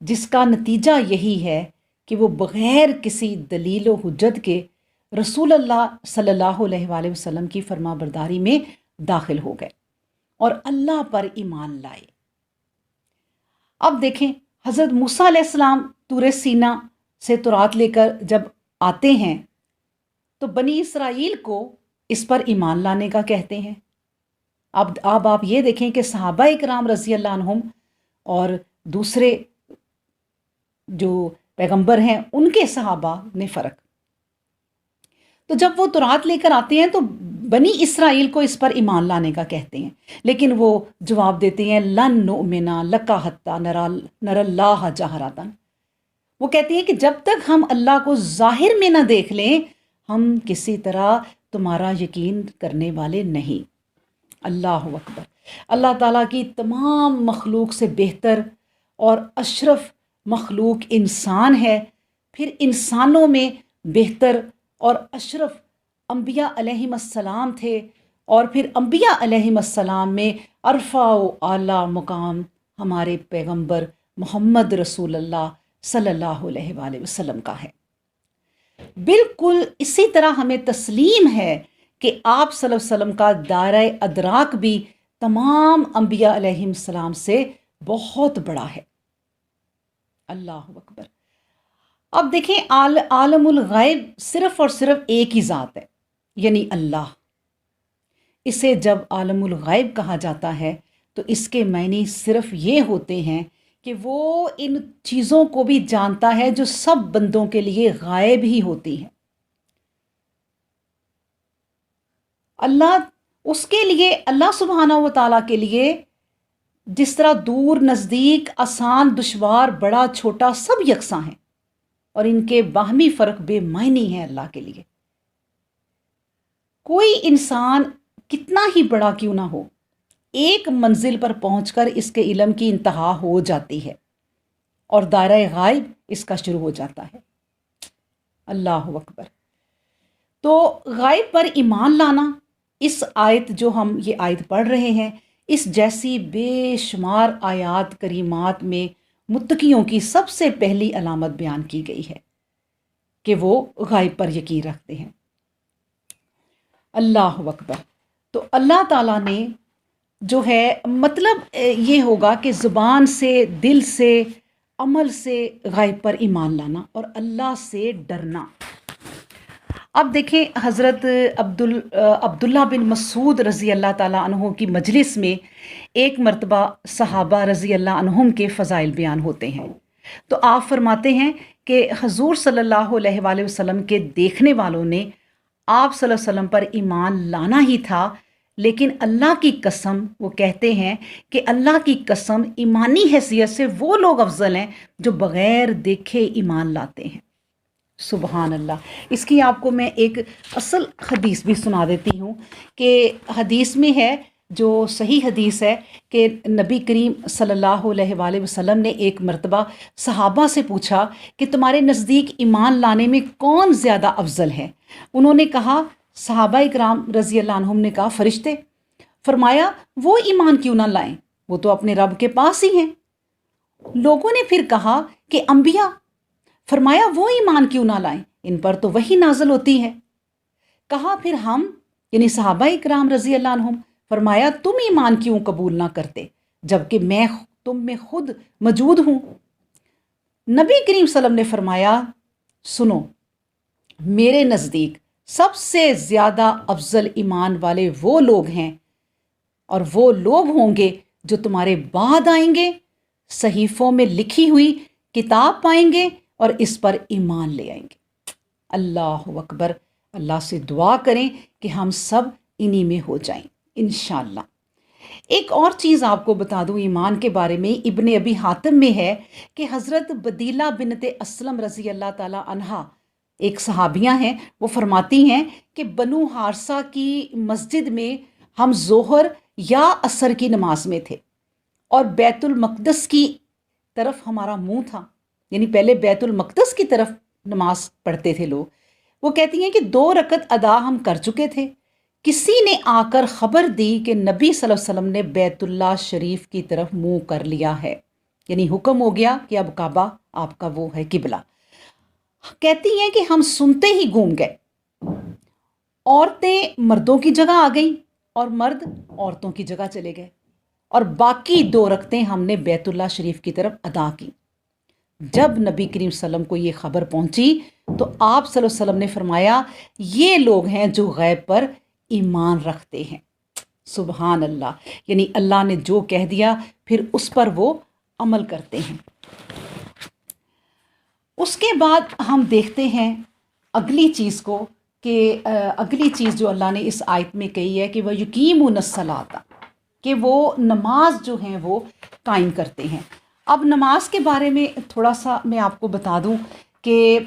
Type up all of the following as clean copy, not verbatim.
جس کا نتیجہ یہی ہے کہ وہ بغیر کسی دلیل و حجت کے رسول اللہ صلی اللہ علیہ وآلہ وسلم کی فرما برداری میں داخل ہو گئے اور اللہ پر ایمان لائے۔ اب دیکھیں، حضرت موسیٰ علیہ السلام طور سینا سے تورات لے کر جب آتے ہیں تو بنی اسرائیل کو اس پر ایمان لانے کا کہتے ہیں۔ اب آپ یہ دیکھیں کہ صحابہ اکرام رضی اللہ عنہم اور دوسرے جو پیغمبر ہیں ان کے صحابہ میں فرق۔ تو جب وہ تورات لے کر آتے ہیں تو بنی اسرائیل کو اس پر ایمان لانے کا کہتے ہیں، لیکن وہ جواب دیتے ہیں لن نؤمن لک حتی نری اللہ جہرۃ۔ وہ کہتے ہیں کہ جب تک ہم اللہ کو ظاہر میں نہ دیکھ لیں ہم کسی طرح تمہارا یقین کرنے والے نہیں۔ اللہ اکبر۔ اللہ تعالیٰ کی تمام مخلوق سے بہتر اور اشرف مخلوق انسان ہے، پھر انسانوں میں بہتر اور اشرف انبیاء علیہم السلام تھے، اور پھر انبیاء علیہم السلام میں عرفہ و اعلیٰ مقام ہمارے پیغمبر محمد رسول اللہ صلی اللہ علیہ وآلہ وسلم کا ہے۔ بالکل اسی طرح ہمیں تسلیم ہے کہ آپ صلی اللہ علیہ وسلم کا دائرہ ادراک بھی تمام انبیاء علیہم السلام سے بہت بڑا ہے۔ اللہ اکبر۔ اب دیکھیں، عالم الغیب صرف اور صرف ایک ہی ذات ہے، یعنی اللہ۔ اسے جب عالم الغیب کہا جاتا ہے تو اس کے معنی صرف یہ ہوتے ہیں کہ وہ ان چیزوں کو بھی جانتا ہے جو سب بندوں کے لیے غائب ہی ہوتی ہیں۔ اس کے لیے، اللہ سبحانہ و تعالیٰ کے لیے جس طرح دور نزدیک، آسان دشوار، بڑا چھوٹا سب یکساں ہیں، اور ان کے باہمی فرق بے معنی ہیں اللہ کے لیے۔ کوئی انسان کتنا ہی بڑا کیوں نہ ہو، ایک منزل پر پہنچ کر اس کے علم کی انتہا ہو جاتی ہے اور دائرہ غائب اس کا شروع ہو جاتا ہے۔ اللہ اکبر۔ تو غائب پر ایمان لانا، اس آیت جو ہم یہ آیت پڑھ رہے ہیں، اس جیسی بے شمار آیات کریمات میں متقیوں کی سب سے پہلی علامت بیان کی گئی ہے کہ وہ غائب پر یقین رکھتے ہیں۔ اللہ اکبر۔ تو اللہ تعالیٰ نے جو ہے، مطلب یہ ہوگا کہ زبان سے، دل سے، عمل سے غائب پر ایمان لانا اور اللہ سے ڈرنا۔ اب دیکھیں، حضرت عبداللہ بن مسعود رضی اللہ تعالیٰ عنہ کی مجلس میں ایک مرتبہ صحابہ رضی اللہ عنہم کے فضائل بیان ہوتے ہیں، تو آپ فرماتے ہیں کہ حضور صلی اللہ علیہ وآلہ وسلم کے دیکھنے والوں نے آپ صلی اللہ علیہ وسلم پر ایمان لانا ہی تھا، لیکن اللہ کی قسم، وہ کہتے ہیں کہ اللہ کی قسم، ایمانی حیثیت سے وہ لوگ افضل ہیں جو بغیر دیکھے ایمان لاتے ہیں۔ سبحان اللہ۔ اس کی آپ کو میں ایک اصل حدیث بھی سنا دیتی ہوں کہ حدیث میں ہے، جو صحیح حدیث ہے، کہ نبی کریم صلی اللہ علیہ وآلہ وسلم نے ایک مرتبہ صحابہ سے پوچھا کہ تمہارے نزدیک ایمان لانے میں کون زیادہ افضل ہے؟ انہوں نے کہا، صحابہ اکرام رضی اللہ عنہم نے کہا، فرشتے۔ فرمایا، وہ ایمان کیوں نہ لائیں، وہ تو اپنے رب کے پاس ہی ہیں۔ لوگوں نے پھر کہا کہ انبیاء۔ فرمایا، وہ ایمان کیوں نہ لائیں، ان پر تو وحی نازل ہوتی ہے۔ کہا پھر ہم، یعنی صحابہ اکرام رضی اللہ عنہم۔ فرمایا، تم ایمان کیوں قبول نہ کرتے جبکہ میں تم میں خود موجود ہوں؟ نبی کریم صلی اللہ علیہ وسلم نے فرمایا، سنو، میرے نزدیک سب سے زیادہ افضل ایمان والے وہ لوگ ہیں، اور وہ لوگ ہوں گے جو تمہارے بعد آئیں گے، صحیفوں میں لکھی ہوئی کتاب پائیں گے اور اس پر ایمان لے آئیں گے۔ اللہ اکبر۔ اللہ سے دعا کریں کہ ہم سب انہی میں ہو جائیں انشاءاللہ۔ ایک اور چیز آپ کو بتا دوں ایمان کے بارے میں، ابن ابی حاتم میں ہے کہ حضرت بدیلہ بنت اسلم رضی اللہ تعالی عنہا ایک صحابیہ ہیں، وہ فرماتی ہیں کہ بنو حارثہ کی مسجد میں ہم ظہر یا عصر کی نماز میں تھے، اور بیت المقدس کی طرف ہمارا منہ تھا، یعنی پہلے بیت المقدس کی طرف نماز پڑھتے تھے لوگ۔ وہ کہتی ہیں کہ 2 رکعت ادا ہم کر چکے تھے، کسی نے آ کر خبر دی کہ نبی صلی اللہ علیہ وسلم نے بیت اللہ شریف کی طرف منہ کر لیا ہے۔ یعنی حکم ہو گیا کہ اب کعبہ آپ کا وہ ہے قبلہ۔ کہتی ہیں کہ ہم سنتے ہی گھوم گئے، عورتیں مردوں کی جگہ آ گئیں اور مرد عورتوں کی جگہ چلے گئے، اور باقی 2 رکعتیں ہم نے بیت اللہ شریف کی طرف ادا کی۔ جب نبی کریم صلی اللہ علیہ وسلم کو یہ خبر پہنچی تو آپ صلی اللہ علیہ وسلم نے فرمایا یہ لوگ ہیں جو غیب پر ایمان رکھتے ہیں۔ سبحان اللہ، یعنی اللہ نے جو کہہ دیا پھر اس پر وہ عمل کرتے ہیں۔ اس کے بعد ہم دیکھتے ہیں اگلی چیز کو کہ اگلی چیز جو اللہ نے اس آیت میں کہی ہے کہ وہ یقیمون الصلاۃ، کہ وہ نماز جو ہیں وہ قائم کرتے ہیں۔ اب نماز کے بارے میں تھوڑا سا میں آپ کو بتا دوں کہ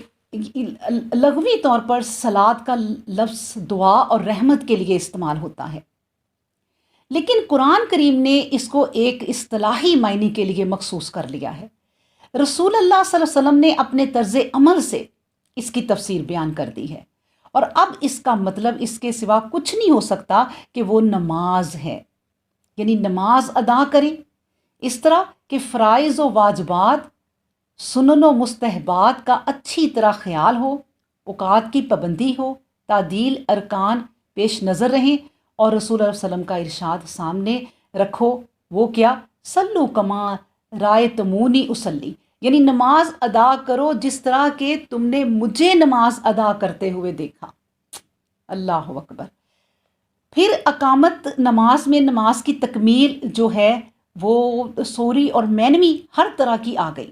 لغوی طور پر صلاۃ کا لفظ دعا اور رحمت کے لیے استعمال ہوتا ہے، لیکن قرآن کریم نے اس کو ایک اصطلاحی معنی کے لیے مخصوص کر لیا ہے۔ رسول اللہ صلی اللہ علیہ وسلم نے اپنے طرز عمل سے اس کی تفسیر بیان کر دی ہے، اور اب اس کا مطلب اس کے سوا کچھ نہیں ہو سکتا کہ وہ نماز ہے، یعنی نماز ادا کریں اس طرح کہ فرائض و واجبات، سنن و مستحبات کا اچھی طرح خیال ہو، اوقات کی پابندی ہو، تعدیل ارکان پیش نظر رہیں، اور رسول اللہ صلی اللہ علیہ وسلم کا ارشاد سامنے رکھو، وہ کیا؟ صلو کما رائیتمونی اصلی، یعنی نماز ادا کرو جس طرح کہ تم نے مجھے نماز ادا کرتے ہوئے دیکھا۔ اللہ اکبر۔ پھر اقامت نماز میں نماز کی تکمیل جو ہے وہ سوری اور مینوی ہر طرح کی آ گئی۔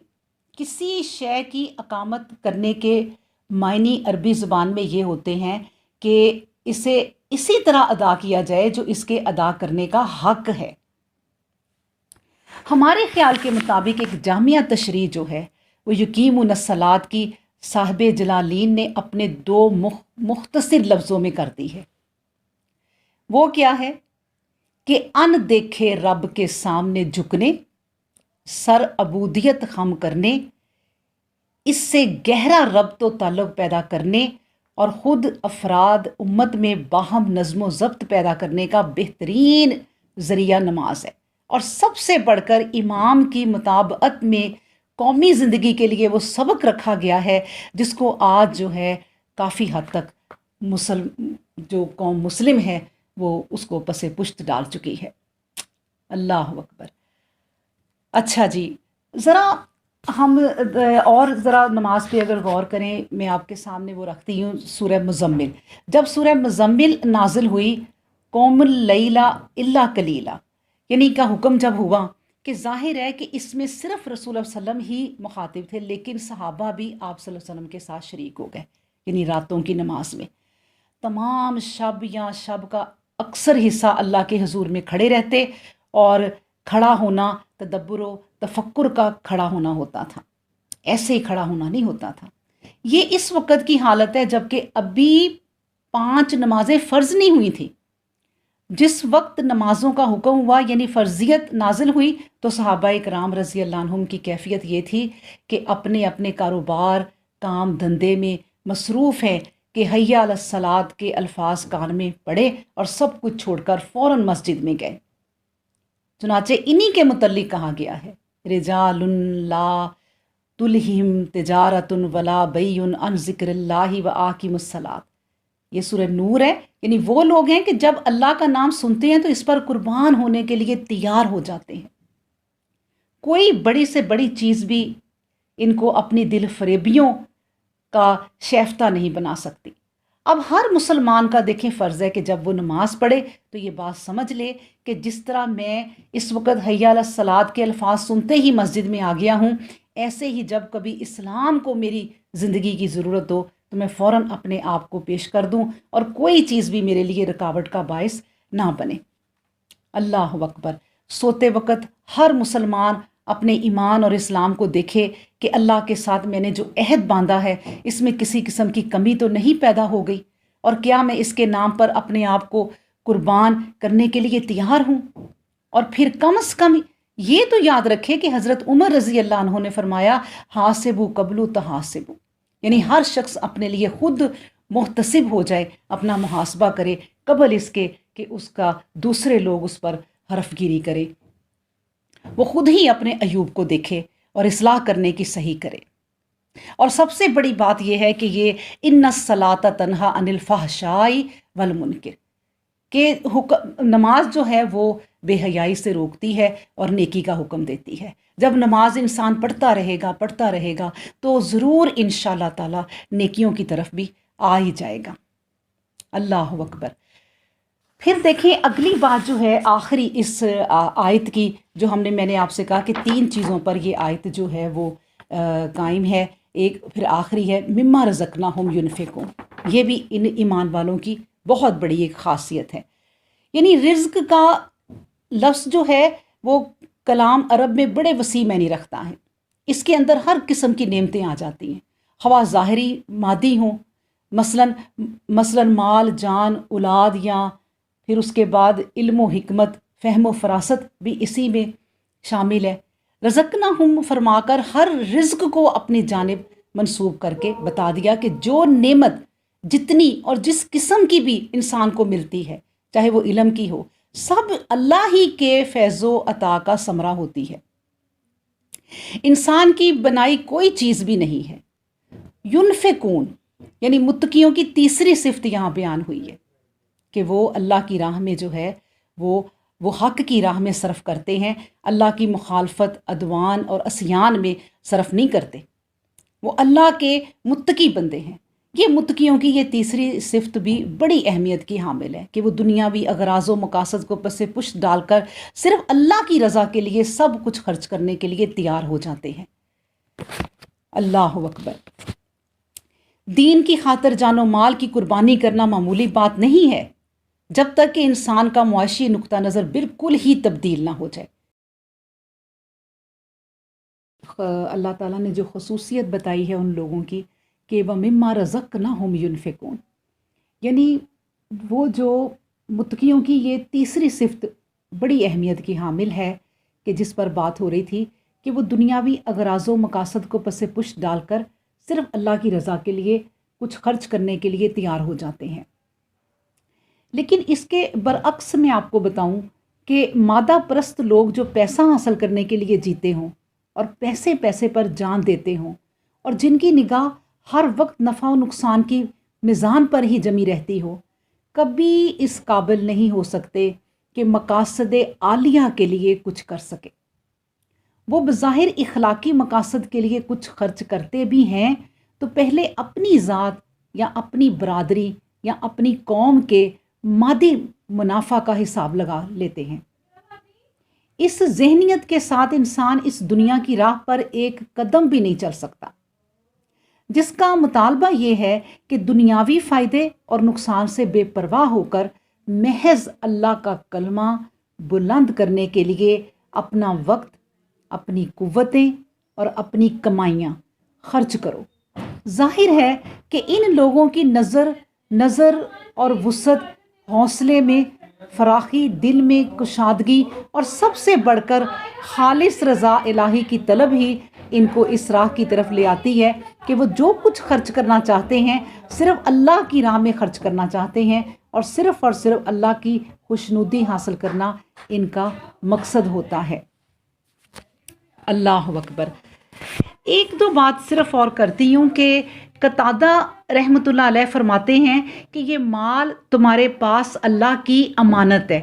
کسی شے کی اقامت کرنے کے معنی عربی زبان میں یہ ہوتے ہیں کہ اسے اسی طرح ادا کیا جائے جو اس کے ادا کرنے کا حق ہے۔ ہمارے خیال کے مطابق ایک جامعہ تشریح جو ہے وہ یقیمون الصلاۃ کی صاحب جلالین نے اپنے 2 مختصر لفظوں میں کر دی ہے۔ وہ کیا ہے کہ ان دیکھے رب کے سامنے جھکنے، سر عبودیت خم کرنے، اس سے گہرا ربط و تعلق پیدا کرنے، اور خود افراد امت میں باہم نظم و ضبط پیدا کرنے کا بہترین ذریعہ نماز ہے، اور سب سے بڑھ کر امام کی مطابقت میں قومی زندگی کے لیے وہ سبق رکھا گیا ہے جس کو آج جو ہے کافی حد تک جو قوم مسلم ہے وہ اس کو پس پشت ڈال چکی ہے۔ اللہ اکبر۔ اچھا جی، ذرا ہم اور ذرا نماز پہ اگر غور کریں، میں آپ کے سامنے وہ رکھتی ہوں سورہ مزمل۔ جب سورہ مزمل نازل ہوئی، قوم اللیلہ الا قلیلہ، یعنی کا حکم جب ہوا کہ ظاہر ہے کہ اس میں صرف رسول اللہ صلی اللہ علیہ وسلم ہی مخاطب تھے، لیکن صحابہ بھی آپ صلی اللہ علیہ وسلم کے ساتھ شریک ہو گئے، یعنی راتوں کی نماز میں تمام شب یا شب کا اکثر حصہ اللہ کے حضور میں کھڑے رہتے، اور کھڑا ہونا تدبر و تفکر کا کھڑا ہونا ہوتا تھا، ایسے ہی کھڑا ہونا نہیں ہوتا تھا۔ یہ اس وقت کی حالت ہے جبکہ ابھی 5 نمازیں فرض نہیں ہوئی تھیں۔ جس وقت نمازوں کا حکم ہوا یعنی فرضیت نازل ہوئی تو صحابہ کرام رضی اللہ عنہم کی کیفیت یہ تھی کہ اپنے اپنے کاروبار کام دھندے میں مصروف ہیں کہ حی علی الصلاۃ کے الفاظ کان میں پڑے اور سب کچھ چھوڑ کر فوراً مسجد میں گئے۔ چنانچہ انہی کے متعلق کہا گیا ہے، رجال لا تلہم تجارت ولا بیع عن ذکر اللہ واقیم الصلاۃ۔ یہ سورہ نور ہے، یعنی وہ لوگ ہیں کہ جب اللہ کا نام سنتے ہیں تو اس پر قربان ہونے کے لیے تیار ہو جاتے ہیں۔ کوئی بڑی سے بڑی چیز بھی ان کو اپنی دل فریبیوں کا شیفتہ نہیں بنا سکتی۔ اب ہر مسلمان کا دیکھیں فرض ہے کہ جب وہ نماز پڑھے تو یہ بات سمجھ لے کہ جس طرح میں اس وقت حی علی الصلاۃ کے الفاظ سنتے ہی مسجد میں آ گیا ہوں، ایسے ہی جب کبھی اسلام کو میری زندگی کی ضرورت ہو تو میں فوراً اپنے آپ کو پیش کر دوں اور کوئی چیز بھی میرے لیے رکاوٹ کا باعث نہ بنے۔ اللہ اکبر۔ سوتے وقت ہر مسلمان اپنے ایمان اور اسلام کو دیکھے کہ اللہ کے ساتھ میں نے جو عہد باندھا ہے اس میں کسی قسم کی کمی تو نہیں پیدا ہو گئی، اور کیا میں اس کے نام پر اپنے آپ کو قربان کرنے کے لیے تیار ہوں۔ اور پھر کم از کم یہ تو یاد رکھے کہ حضرت عمر رضی اللہ عنہ نے فرمایا حاسبو قبل تحاسبو، یعنی ہر شخص اپنے لیے خود محتسب ہو جائے، اپنا محاسبہ کرے قبل اس کے کہ اس کا دوسرے لوگ اس پر حرف گیری کرے۔ وہ خود ہی اپنے عیوب کو دیکھے اور اصلاح کرنے کی صحیح کرے۔ اور سب سے بڑی بات یہ ہے کہ یہ ان الصلاۃ تنہا عن الفحشاء والمنکر، کہ نماز جو ہے وہ بے حیائی سے روکتی ہے اور نیکی کا حکم دیتی ہے۔ جب نماز انسان پڑھتا رہے گا تو ضرور انشاءاللہ تعالی نیکیوں کی طرف بھی آ ہی جائے گا۔ اللہ اکبر۔ پھر دیکھیں اگلی بات جو ہے آخری اس آیت کی، جو میں نے آپ سے کہا کہ 3 چیزوں پر یہ آیت جو ہے وہ قائم ہے۔ ایک پھر آخری ہے مما رزقناہم ینفقون، یہ بھی ان ایمان والوں کی بہت بڑی ایک خاصیت ہے۔ یعنی رزق کا لفظ جو ہے وہ کلام عرب میں بڑے وسیع معنی رکھتا ہے۔ اس کے اندر ہر قسم کی نعمتیں آ جاتی ہیں، خواہ ظاہری مادی ہوں، مثلا مال، جان، اولاد، یا پھر اس کے بعد علم و حکمت، فہم و فراست بھی اسی میں شامل ہے۔ رزقناہم فرما کر ہر رزق کو اپنی جانب منسوب کر کے بتا دیا کہ جو نعمت جتنی اور جس قسم کی بھی انسان کو ملتی ہے، چاہے وہ علم کی ہو، سب اللہ ہی کے فیض و عطا کا ثمرہ ہوتی ہے، انسان کی بنائی کوئی چیز بھی نہیں ہے۔ ینفقون یعنی متقیوں کی تیسری صفت یہاں بیان ہوئی ہے کہ وہ اللہ کی راہ میں جو ہے وہ حق کی راہ میں صرف کرتے ہیں، اللہ کی مخالفت، عدوان اور عصیان میں صرف نہیں کرتے، وہ اللہ کے متقی بندے ہیں۔ یہ متقیوں کی یہ تیسری صفت بھی بڑی اہمیت کی حامل ہے کہ وہ دنیاوی اغراض و مقاصد کو پس پشت ڈال کر صرف اللہ کی رضا کے لیے سب کچھ خرچ کرنے کے لیے تیار ہو جاتے ہیں۔ اللہ اکبر۔ دین کی خاطر جان و مال کی قربانی کرنا معمولی بات نہیں ہے، جب تک کہ انسان کا معاشی نقطہ نظر بالکل ہی تبدیل نہ ہو جائے۔ اللہ تعالیٰ نے جو خصوصیت بتائی ہے ان لوگوں کی کہ وَمِمَّا رَزَقْنَاهُمْ يُنْفِقُونَ، یعنی وہ جو متقیوں کی یہ تیسری صفت بڑی اہمیت کی حامل ہے کہ جس پر بات ہو رہی تھی کہ وہ دنیاوی اغراض و مقاصد کو پس پشت ڈال کر صرف اللہ کی رضا کے لیے کچھ خرچ کرنے کے لیے تیار ہو جاتے ہیں۔ لیکن اس کے برعکس میں آپ کو بتاؤں کہ مادہ پرست لوگ جو پیسہ حاصل کرنے کے لیے جیتے ہوں اور پیسے پر جان دیتے ہوں، اور جن کی نگاہ ہر وقت نفع و نقصان کی میزان پر ہی جمی رہتی ہو، کبھی اس قابل نہیں ہو سکتے کہ مقاصد عالیہ کے لیے کچھ کر سکے۔ وہ بظاہر اخلاقی مقاصد کے لیے کچھ خرچ کرتے بھی ہیں تو پہلے اپنی ذات یا اپنی برادری یا اپنی قوم کے مادی منافع کا حساب لگا لیتے ہیں۔ اس ذہنیت کے ساتھ انسان اس دنیا کی راہ پر ایک قدم بھی نہیں چل سکتا، جس کا مطالبہ یہ ہے کہ دنیاوی فائدے اور نقصان سے بے پرواہ ہو کر محض اللہ کا کلمہ بلند کرنے کے لیے اپنا وقت، اپنی قوتیں اور اپنی کمائیاں خرچ کرو۔ ظاہر ہے کہ ان لوگوں کی نظر اور وسعت، حوصلے میں فراخی، دل میں کشادگی اور سب سے بڑھ کر خالص رضا الہی کی طلب ہی ان کو اس راہ کی طرف لے آتی ہے کہ وہ جو کچھ خرچ کرنا چاہتے ہیں صرف اللہ کی راہ میں خرچ کرنا چاہتے ہیں، اور صرف اللہ کی خوشنودی حاصل کرنا ان کا مقصد ہوتا ہے۔ اللہ اکبر۔ ایک دو بات صرف اور کرتی ہوں کہ قتادہ رحمۃ اللہ علیہ فرماتے ہیں کہ یہ مال تمہارے پاس اللہ کی امانت ہے،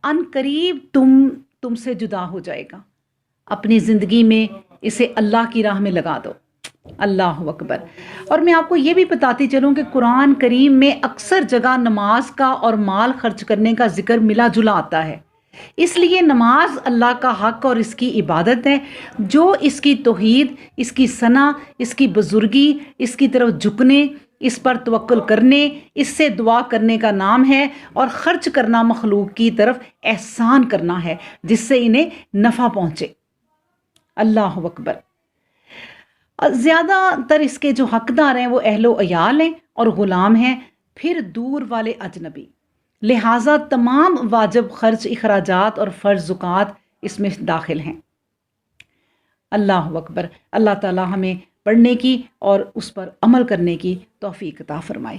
ان قریب تم سے جدا ہو جائے گا، اپنی زندگی میں اسے اللہ کی راہ میں لگا دو۔ اللہ اکبر۔ اور میں آپ کو یہ بھی بتاتی چلوں کہ قرآن کریم میں اکثر جگہ نماز کا اور مال خرچ کرنے کا ذکر ملا جلا آتا ہے، اس لیے نماز اللہ کا حق اور اس کی عبادت ہے، جو اس کی توحید، اس کی ثنا، اس کی بزرگی، اس کی طرف جھکنے، اس پر توکل کرنے، اس سے دعا کرنے کا نام ہے، اور خرچ کرنا مخلوق کی طرف احسان کرنا ہے جس سے انہیں نفع پہنچے۔ اللہ اکبر۔ زیادہ تر اس کے جو حقدار ہیں وہ اہل و عیال ہیں اور غلام ہیں، پھر دور والے اجنبی، لہٰذا تمام واجب خرچ، اخراجات اور فرض زکوٰۃ اس میں داخل ہیں۔ اللہ اکبر۔ اللہ تعالی ہمیں پڑھنے کی اور اس پر عمل کرنے کی توفیق عطا فرمائے۔